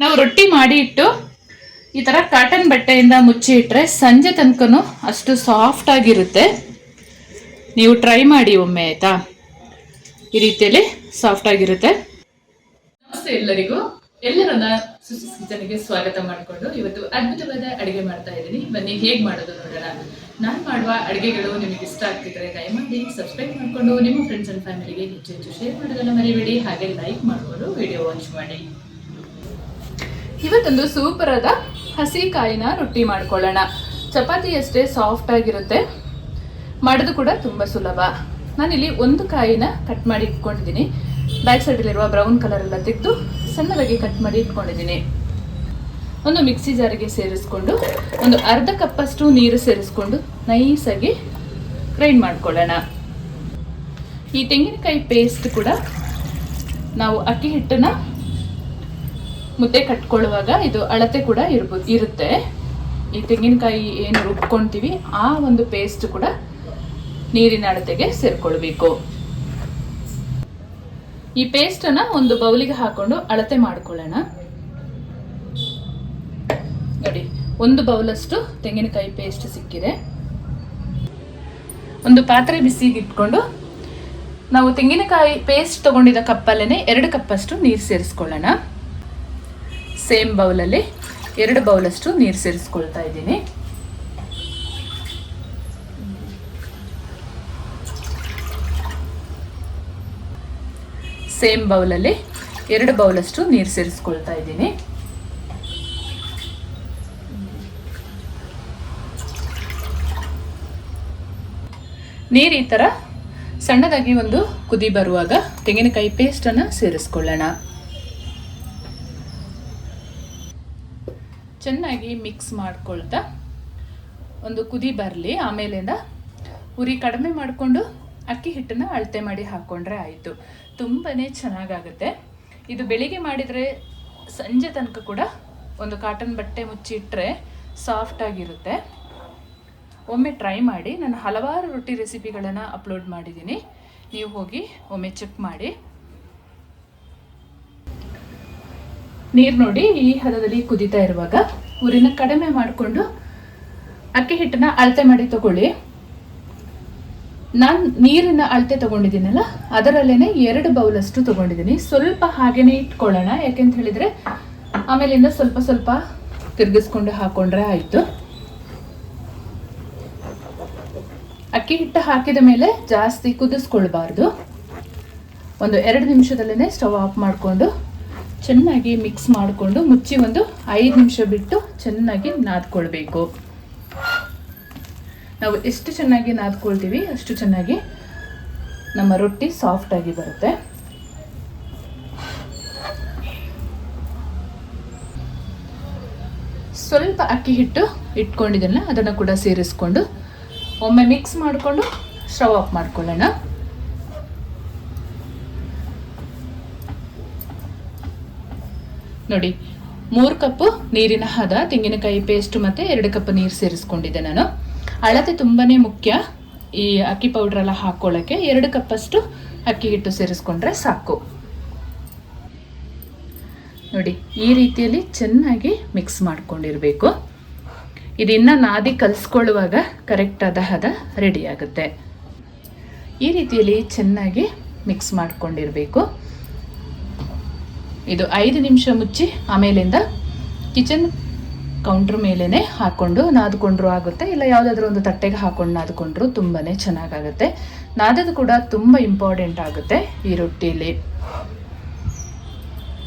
ನಾವು ರೊಟ್ಟಿ ಮಾಡಿ ಇಟ್ಟು ಈ ತರ ಕಾಟನ್ ಬಟ್ಟೆಯಿಂದ ಮುಚ್ಚಿ ಇಟ್ರೆ ಸಂಜೆ ತನಕನೂ ಅಷ್ಟು ಸಾಫ್ಟ್ ಆಗಿರುತ್ತೆ. ನೀವು ಟ್ರೈ ಮಾಡಿ ಒಮ್ಮೆ, ಆಯ್ತಾ? ಈ ರೀತಿಯಲ್ಲಿ ಸಾಫ್ಟ್ ಆಗಿರುತ್ತೆ. ನಮಸ್ತೆ ಎಲ್ಲರಿಗೂ, ಎಲ್ಲರನ್ನ ಸುಸಿ ಕಿಚನ್ಗೆ ಸ್ವಾಗತ ಮಾಡಿಕೊಂಡು ಇವತ್ತು ಅದ್ಭುತವಾದ ಅಡುಗೆ ಮಾಡ್ತಾ ಇದ್ದೀನಿ. ಬನ್ನಿ ಹೇಗೆ ಮಾಡೋದು ನೋಡೋಣ. ನಾನು ಮಾಡುವ ಅಡುಗೆಗಳು ನಿಮಗೆ ಇಷ್ಟ ಆಗ್ತಿದ್ರೆ ದಯಮಾಡಿ ಸಬ್ಸ್ಕ್ರೈಬ್ ಮಾಡಿಕೊಂಡು ನಿಮ್ಮ ಫ್ರೆಂಡ್ಸ್ ಅಂಡ್ ಫ್ಯಾಮಿಲಿಗೆ ಹೆಚ್ಚು ಶೇರ್ ಮಾಡೋದನ್ನ ಮರಿಬೇಡಿ. ಹಾಗೆ ಲೈಕ್ ಮಾಡಿಕೊಂಡು ವಿಡಿಯೋ ವಾಚ್ ಮಾಡಿ. ಇವತ್ತೊಂದು ಸೂಪರ್ ಆದ ಹಸಿ ಕಾಯಿನ ರೊಟ್ಟಿ ಮಾಡ್ಕೊಳ್ಳೋಣ. ಚಪಾತಿ ಅಷ್ಟೇ ಸಾಫ್ಟ್ ಆಗಿರುತ್ತೆ, ಮಾಡೋದು ಕೂಡ ತುಂಬ ಸುಲಭ. ನಾನಿಲ್ಲಿ ಒಂದು ಕಾಯಿನ ಕಟ್ ಮಾಡಿ ಇಟ್ಕೊಂಡಿದ್ದೀನಿ. ಬ್ಯಾಕ್ ಸೈಡಲ್ಲಿರುವ ಬ್ರೌನ್ ಕಲರ್ ಎಲ್ಲ ತೆಗೆದು ಸಣ್ಣದಾಗಿ ಕಟ್ ಮಾಡಿ ಇಟ್ಕೊಂಡಿದ್ದೀನಿ. ಒಂದು ಮಿಕ್ಸಿ ಜಾರಿಗೆ ಸೇರಿಸ್ಕೊಂಡು ಒಂದು ಅರ್ಧ ಕಪ್ಪಷ್ಟು ನೀರು ಸೇರಿಸ್ಕೊಂಡು ನೈಸಾಗಿ ಗ್ರೈಂಡ್ ಮಾಡ್ಕೊಳ್ಳೋಣ. ಈ ತೆಂಗಿನಕಾಯಿ ಪೇಸ್ಟ್ ಕೂಡ ನಾವು ಅಕ್ಕಿ ಹಿಟ್ಟನ್ನ ಮುದ್ದೆ ಕಟ್ಕೊಳ್ಳುವಾಗ ಇದು ಅಳತೆ ಕೂಡ ಇರುತ್ತೆ. ಈ ತೆಂಗಿನಕಾಯಿ ಏನು ರುಬ್ಕೊಂತೀವಿ ಆ ಒಂದು ಪೇಸ್ಟ್ ಕೂಡ ನೀರಿನ ಅಳತೆಗೆ ಸೇರ್ಕೊಳ್ಬೇಕು. ಈ ಪೇಸ್ಟನ್ನ ಒಂದು ಬೌಲಿಗೆ ಹಾಕೊಂಡು ಅಳತೆ ಮಾಡ್ಕೊಳ್ಳೋಣ. ನೋಡಿ, ಒಂದು ಬೌಲಷ್ಟು ತೆಂಗಿನಕಾಯಿ ಪೇಸ್ಟ್ ಸಿಕ್ಕಿದೆ. ಒಂದು ಪಾತ್ರೆ ಬಿಸಿಗೆ ಇಟ್ಕೊಂಡು ನಾವು ತೆಂಗಿನಕಾಯಿ ಪೇಸ್ಟ್ ತಗೊಂಡಿದ್ದ ಕಪ್ಪಲ್ಲೇ 2 ಕಪ್ಪಷ್ಟು ನೀರು ಸೇರಿಸ್ಕೊಳ್ಳೋಣ. ಸೇಮ್ ಬೌಲಲ್ಲಿ 2 ಬೌಲಷ್ಟು ನೀರು ಸೇರಿಸ್ಕೊಳ್ತಾ ಇದ್ದೀನಿ. ಸೇಮ್ ಬೌಲಲ್ಲಿ 2 ಬೌಲಷ್ಟು ನೀರು ಸೇರಿಸ್ಕೊಳ್ತಾ ಇದ್ದೀನಿ. ನೀರು ಈ ಥರ ಸಣ್ಣದಾಗಿ ಒಂದು ಕುದಿ ಬರುವಾಗ ತೆಂಗಿನಕಾಯಿ ಪೇಸ್ಟನ್ನು ಸೇರಿಸ್ಕೊಳ್ಳೋಣ. ಚೆನ್ನಾಗಿ ಮಿಕ್ಸ್ ಮಾಡ್ಕೊಳ್ತಾ ಒಂದು ಕುದಿ ಬರಲಿ. ಆಮೇಲಿಂದ ಉರಿ ಕಡಿಮೆ ಮಾಡಿಕೊಂಡು ಅಕ್ಕಿ ಹಿಟ್ಟನ್ನು ಅಳತೆ ಮಾಡಿ ಹಾಕ್ಕೊಂಡ್ರೆ ಆಯಿತು. ತುಂಬಾ ಚೆನ್ನಾಗಾಗುತ್ತೆ ಇದು. ಬೆಳಿಗ್ಗೆ ಮಾಡಿದರೆ ಸಂಜೆ ತನಕ ಕೂಡ ಒಂದು ಕಾಟನ್ ಬಟ್ಟೆ ಮುಚ್ಚಿಟ್ರೆ ಸಾಫ್ಟಾಗಿರುತ್ತೆ. ಒಮ್ಮೆ ಟ್ರೈ ಮಾಡಿ. ನಾನು ಹಲವಾರು ರೊಟ್ಟಿ ರೆಸಿಪಿಗಳನ್ನು ಅಪ್ಲೋಡ್ ಮಾಡಿದ್ದೀನಿ, ನೀವು ಹೋಗಿ ಒಮ್ಮೆ ಚೆಕ್ ಮಾಡಿ. ನೀರು ನೋಡಿ ಈ ಹದದಲ್ಲಿ ಕುದೀತಾ ಇರುವಾಗ ಉರಿನ ಕಡಿಮೆ ಮಾಡಿಕೊಂಡು ಅಕ್ಕಿ ಹಿಟ್ಟನ್ನ ಅಳತೆ ಮಾಡಿ ತಗೊಳ್ಳಿ. ನಾನು ನೀರಿನ ಅಳತೆ ತಗೊಂಡಿದ್ದೀನಲ್ಲ ಅದರಲ್ಲೇನೆ 2 ಬೌಲಷ್ಟು ತಗೊಂಡಿದ್ದೀನಿ. ಸ್ವಲ್ಪ ಹಾಗೇನೆ ಇಟ್ಕೊಳ್ಳೋಣ, ಯಾಕೆಂತ ಹೇಳಿದ್ರೆ ಆಮೇಲಿಂದ ಸ್ವಲ್ಪ ಸ್ವಲ್ಪ ತಿರುಗಿಸ್ಕೊಂಡು ಹಾಕೊಂಡ್ರೆ ಆಯಿತು. ಅಕ್ಕಿ ಹಿಟ್ಟು ಹಾಕಿದ ಮೇಲೆ ಜಾಸ್ತಿ ಕುದಿಸ್ಕೊಳ್ಬಾರ್ದು. ಒಂದು 2 ನಿಮಿಷದಲ್ಲೇ ಸ್ಟವ್ ಆಫ್ ಮಾಡಿಕೊಂಡು ಚೆನ್ನಾಗಿ ಮಿಕ್ಸ್ ಮಾಡಿಕೊಂಡು ಮುಚ್ಚಿ ಒಂದು 5 ನಿಮಿಷ ಬಿಟ್ಟು ಚೆನ್ನಾಗಿ ನಾದ್ಕೊಳ್ಬೇಕು. ನಾವು ಎಷ್ಟು ಚೆನ್ನಾಗಿ ನಾದ್ಕೊಳ್ತೀವಿ ಅಷ್ಟು ಚೆನ್ನಾಗಿ ನಮ್ಮ ರೊಟ್ಟಿ ಸಾಫ್ಟಾಗಿ ಬರುತ್ತೆ. ಸ್ವಲ್ಪ ಅಕ್ಕಿ ಹಿಟ್ಟು ಇಟ್ಕೊಂಡಿದ್ದೆಲ್ಲ ಅದನ್ನು ಕೂಡ ಸೇರಿಸ್ಕೊಂಡು ಒಮ್ಮೆ ಮಿಕ್ಸ್ ಮಾಡಿಕೊಂಡು ಸ್ಟವ್ ಆಫ್ ಮಾಡ್ಕೊಳ್ಳೋಣ. ನೋಡಿ, 3 ಕಪ್ ನೀರಿನ ಹದ, ತೆಂಗಿನಕಾಯಿ ಪೇಸ್ಟ್ ಮತ್ತು 2 ಕಪ್ ನೀರು ಸೇರಿಸ್ಕೊಂಡಿದ್ದೆ ನಾನು. ಅಳತೆ ತುಂಬಾ ಮುಖ್ಯ. ಈ ಅಕ್ಕಿ ಪೌಡ್ರ್ ಎಲ್ಲ ಹಾಕ್ಕೊಳ್ಳೋಕ್ಕೆ 2 ಕಪ್ಪಷ್ಟು ಅಕ್ಕಿ ಹಿಟ್ಟು ಸೇರಿಸ್ಕೊಂಡ್ರೆ ಸಾಕು. ನೋಡಿ, ಈ ರೀತಿಯಲ್ಲಿ ಚೆನ್ನಾಗಿ ಮಿಕ್ಸ್ ಮಾಡ್ಕೊಂಡಿರಬೇಕು. ಇದನ್ನು ನಾದಿ ಕಲಿಸ್ಕೊಳ್ಳುವಾಗ ಕರೆಕ್ಟಾದ ಹದ ರೆಡಿ ಆಗುತ್ತೆ. ಈ ರೀತಿಯಲ್ಲಿ ಚೆನ್ನಾಗಿ ಮಿಕ್ಸ್ ಮಾಡ್ಕೊಂಡಿರಬೇಕು. ಇದು 5 ನಿಮಿಷ ಮುಚ್ಚಿ ಆಮೇಲಿಂದ ಕಿಚನ್ ಕೌಂಟ್ರ್ ಮೇಲೇ ಹಾಕ್ಕೊಂಡು ನಾದ್ಕೊಂಡ್ರೂ ಆಗುತ್ತೆ, ಇಲ್ಲ ಯಾವುದಾದ್ರೂ ಒಂದು ತಟ್ಟೆಗೆ ಹಾಕ್ಕೊಂಡು ನಾದ್ಕೊಂಡ್ರೂ ತುಂಬಾ ಚೆನ್ನಾಗಾಗುತ್ತೆ. ನಾದೋದು ಕೂಡ ತುಂಬ ಇಂಪಾರ್ಟೆಂಟ್ ಆಗುತ್ತೆ ಈ ರೊಟ್ಟಿಲಿ.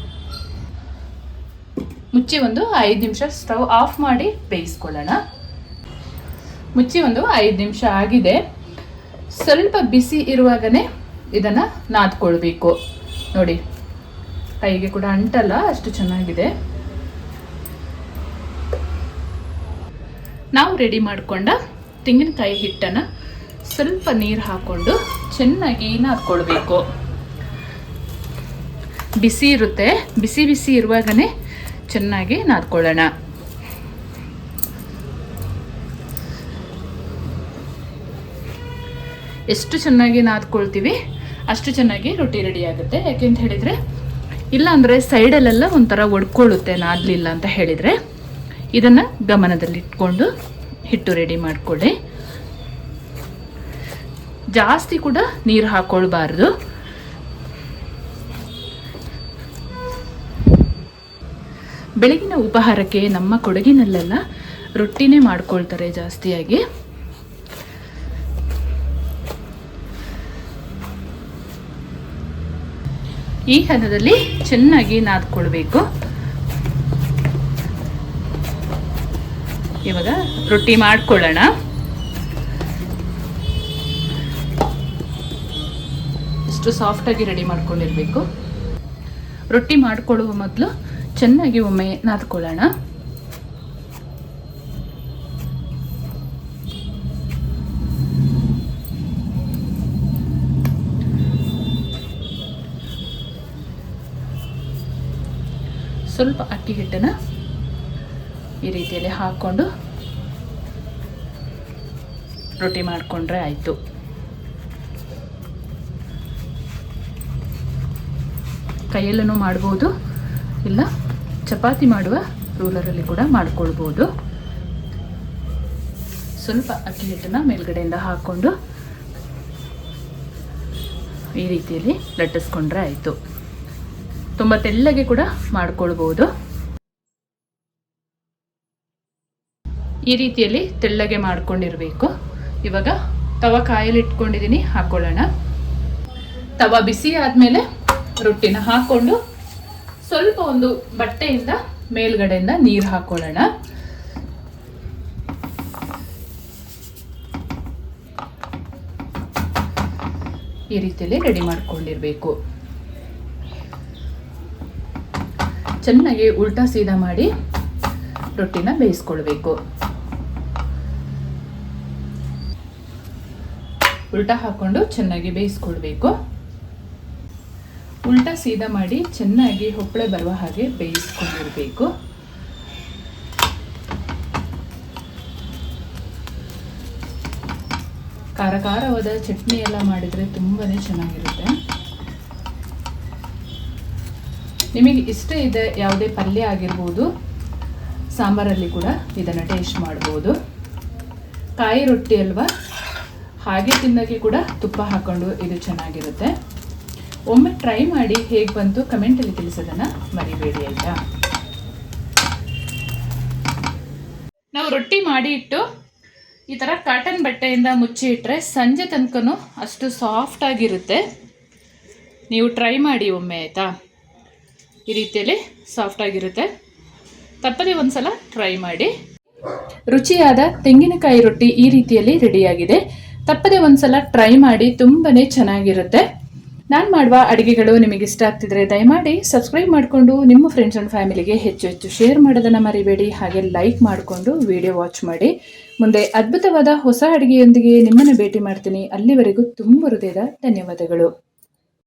ಮುಚ್ಚಿ ಒಂದು 5 ನಿಮಿಷ ಸ್ಟವ್ ಆಫ್ ಮಾಡಿ ಬೇಯಿಸ್ಕೊಳ್ಳೋಣ. ಮುಚ್ಚಿ ಒಂದು 5 ನಿಮಿಷ ಆಗಿದೆ. ಸ್ವಲ್ಪ ಬಿಸಿ ಇರುವಾಗನೇ ಇದನ್ನು ನಾದ್ಕೊಳ್ಬೇಕು. ನೋಡಿ, ಕೈಗೆ ಕೂಡ ಅಂಟಲ್ಲ, ಅಷ್ಟು ಚೆನ್ನಾಗಿದೆ. ನಾವು ರೆಡಿ ಮಾಡಿಕೊಂಡ ತೆಂಗಿನಕಾಯಿ ಹಿಟ್ಟನ್ನು ಸ್ವಲ್ಪ ನೀರು ಹಾಕ್ಕೊಂಡು ಚೆನ್ನಾಗಿ ನಾದ್ಕೊಳ್ಬೇಕು. ಬಿಸಿ ಇರುತ್ತೆ, ಬಿಸಿ ಬಿಸಿ ಇರುವಾಗನೇ ಚೆನ್ನಾಗಿ ನಾದ್ಕೊಳ್ಳೋಣ. ಎಷ್ಟು ಚೆನ್ನಾಗಿ ನಾದ್ಕೊಳ್ತೀವಿ ಅಷ್ಟು ಚೆನ್ನಾಗಿ ರೊಟ್ಟಿ ರೆಡಿ ಆಗುತ್ತೆ. ಯಾಕೆಂತ ಹೇಳಿದರೆ ಇಲ್ಲಾಂದರೆ ಸೈಡಲ್ಲೆಲ್ಲ ಒಂಥರ ಒಡ್ಕೊಳ್ಳುತ್ತೆ ನಾದಲಿಲ್ಲ ಅಂತ ಹೇಳಿದರೆ. ಇದನ್ನು ಗಮನದಲ್ಲಿಟ್ಕೊಂಡು ಹಿಟ್ಟು ರೆಡಿ ಮಾಡಿಕೊಳ್ಳಿ. ಜಾಸ್ತಿ ಕೂಡ ನೀರು ಹಾಕ್ಕೊಳ್ಬಾರ್ದು. ಬೆಳಗಿನ ಉಪಹಾರಕ್ಕೆ ನಮ್ಮ ಕೊಡಗಿನಲ್ಲೆಲ್ಲ ರೊಟ್ಟಿನೇ ಮಾಡ್ಕೊಳ್ತಾರೆ ಜಾಸ್ತಿಯಾಗಿ. ಈ ಹದದಲ್ಲಿ ಚೆನ್ನಾಗಿ ನಾದ್ಕೊಳ್ಬೇಕು. ಇವಾಗ ರೊಟ್ಟಿ ಮಾಡ್ಕೊಳ್ಳೋಣ. ಇಷ್ಟು ಸಾಫ್ಟಾಗಿ ರೆಡಿ ಮಾಡ್ಕೊಂಡಿರ್ಬೇಕು. ರೊಟ್ಟಿ ಮಾಡ್ಕೊಳ್ಳುವ ಮೊದಲು ಚೆನ್ನಾಗಿ ಒಮ್ಮೆ ನಾದ್ಕೊಳ್ಳೋಣ. ಸ್ವಲ್ಪ ಅಕ್ಕಿ ಹಿಟ್ಟನ್ನು ಈ ರೀತಿಯಲ್ಲಿ ಹಾಕ್ಕೊಂಡು ರೊಟ್ಟಿ ಮಾಡಿಕೊಂಡ್ರೆ ಆಯಿತು. ಕೈಯಲ್ಲೂ ಮಾಡ್ಬೋದು, ಇಲ್ಲ ಚಪಾತಿ ಮಾಡುವ ರೂಲರಲ್ಲಿ ಕೂಡ ಮಾಡ್ಕೊಳ್ಬೋದು. ಸ್ವಲ್ಪ ಅಕ್ಕಿ ಹಿಟ್ಟನ್ನು ಮೇಲ್ಗಡೆಯಿಂದ ಹಾಕ್ಕೊಂಡು ಈ ರೀತಿಯಲ್ಲಿ ಲಟ್ಟಿಸ್ಕೊಂಡ್ರೆ ಆಯಿತು. ತುಂಬ ತೆಳ್ಳಗೆ ಕೂಡ ಮಾಡ್ಕೊಳ್ಬೋದು. ಈ ರೀತಿಯಲ್ಲಿ ತೆಳ್ಳಗೆ ಮಾಡ್ಕೊಂಡಿರಬೇಕು. ಇವಾಗ ತವ ಕಾಯಲ್ಲಿ ಇಟ್ಕೊಂಡಿದ್ದೀನಿ, ಹಾಕೊಳ್ಳೋಣ. ತವ ಬಿಸಿ ಆದಮೇಲೆ ರೊಟ್ಟಿನ ಹಾಕ್ಕೊಂಡು ಸ್ವಲ್ಪ ಒಂದು ಬಟ್ಟೆಯಿಂದ ಮೇಲ್ಗಡೆಯಿಂದ ನೀರು ಹಾಕೊಳ್ಳೋಣ. ಈ ರೀತಿಯಲ್ಲಿ ರೆಡಿ ಮಾಡ್ಕೊಂಡಿರಬೇಕು. ಚೆನ್ನಾಗಿ ಉಲ್ಟಾ ಸೀದಾ ಮಾಡಿ ರೊಟ್ಟಿನ ಬೇಯಿಸ್ಕೊಳ್ಬೇಕು. ಉಲ್ಟಾ ಹಾಕೊಂಡು ಚೆನ್ನಾಗಿ ಬೇಯಿಸ್ಕೊಳ್ಬೇಕು. ಉಲ್ಟಾ ಸೀದಾ ಮಾಡಿ ಚೆನ್ನಾಗಿ ಹೊಪ್ಪಳೆ ಬರುವ ಹಾಗೆ ಬೇಯಿಸ್ಕೊಂಡಿರಬೇಕು. ಖಾರ ಖಾರವಾದ ಚಟ್ನಿ ಎಲ್ಲ ಮಾಡಿದರೆ ತುಂಬಾನೇ ಚೆನ್ನಾಗಿರುತ್ತೆ. ನಿಮಗೆ ಇಷ್ಟ ಇದೆ ಯಾವುದೇ ಪಲ್ಯ ಆಗಿರ್ಬೋದು, ಸಾಂಬಾರಲ್ಲಿ ಕೂಡ ಇದನ್ನು ಟೇಸ್ಟ್ ಮಾಡ್ಬೋದು. ಕಾಯಿ ರೊಟ್ಟಿ ಅಲ್ವಾ, ಹಾಗೆ ತಿನ್ನೋಕ್ಕೆ ಕೂಡ ತುಪ್ಪ ಹಾಕ್ಕೊಂಡು ಇದು ಚೆನ್ನಾಗಿರುತ್ತೆ. ಒಮ್ಮೆ ಟ್ರೈ ಮಾಡಿ ಹೇಗೆ ಬಂತು ಕಮೆಂಟಲ್ಲಿ ತಿಳಿಸೋದನ್ನು ಮರಿಬೇಡಿ ಆಯಿತಾ. ನಾವು ರೊಟ್ಟಿ ಮಾಡಿ ಇಟ್ಟು ಈ ಥರ ಕಾಟನ್ ಬಟ್ಟೆಯಿಂದ ಮುಚ್ಚಿ ಇಟ್ಟರೆ ಸಂಜೆ ತನಕನೂ ಅಷ್ಟು ಸಾಫ್ಟಾಗಿರುತ್ತೆ. ನೀವು ಟ್ರೈ ಮಾಡಿ ಒಮ್ಮೆ ಆಯಿತಾ. ಈ ರೀತಿಯಲ್ಲಿ ಸಾಫ್ಟಾಗಿರುತ್ತೆ. ತಪ್ಪದೇ ಒಂದ್ಸಲ ಟ್ರೈ ಮಾಡಿ. ರುಚಿಯಾದ ತೆಂಗಿನಕಾಯಿ ರೊಟ್ಟಿ ಈ ರೀತಿಯಲ್ಲಿ ರೆಡಿಯಾಗಿದೆ. ತಪ್ಪದೇ ಒಂದ್ಸಲ ಟ್ರೈ ಮಾಡಿ, ತುಂಬಾನೇ ಚೆನ್ನಾಗಿರುತ್ತೆ. ನಾನು ಮಾಡುವ ಅಡುಗೆಗಳು ನಿಮಗೆ ಇಷ್ಟ ಆಗ್ತಿದ್ರೆ ದಯಮಾಡಿ ಸಬ್ಸ್ಕ್ರೈಬ್ ಮಾಡಿಕೊಂಡು ನಿಮ್ಮ ಫ್ರೆಂಡ್ಸ್ ಆ್ಯಂಡ್ ಫ್ಯಾಮಿಲಿಗೆ ಹೆಚ್ಚು ಹೆಚ್ಚು ಶೇರ್ ಮಾಡೋದನ್ನು ಮರಿಬೇಡಿ. ಹಾಗೆ ಲೈಕ್ ಮಾಡಿಕೊಂಡು ವಿಡಿಯೋ ವಾಚ್ ಮಾಡಿ. ಮುಂದೆ ಅದ್ಭುತವಾದ ಹೊಸ ಅಡುಗೆಯೊಂದಿಗೆ ನಿಮ್ಮನ್ನು ಭೇಟಿ ಮಾಡ್ತೀನಿ. ಅಲ್ಲಿವರೆಗೂ ತುಂಬ ಹೃದಯದ ಧನ್ಯವಾದಗಳು.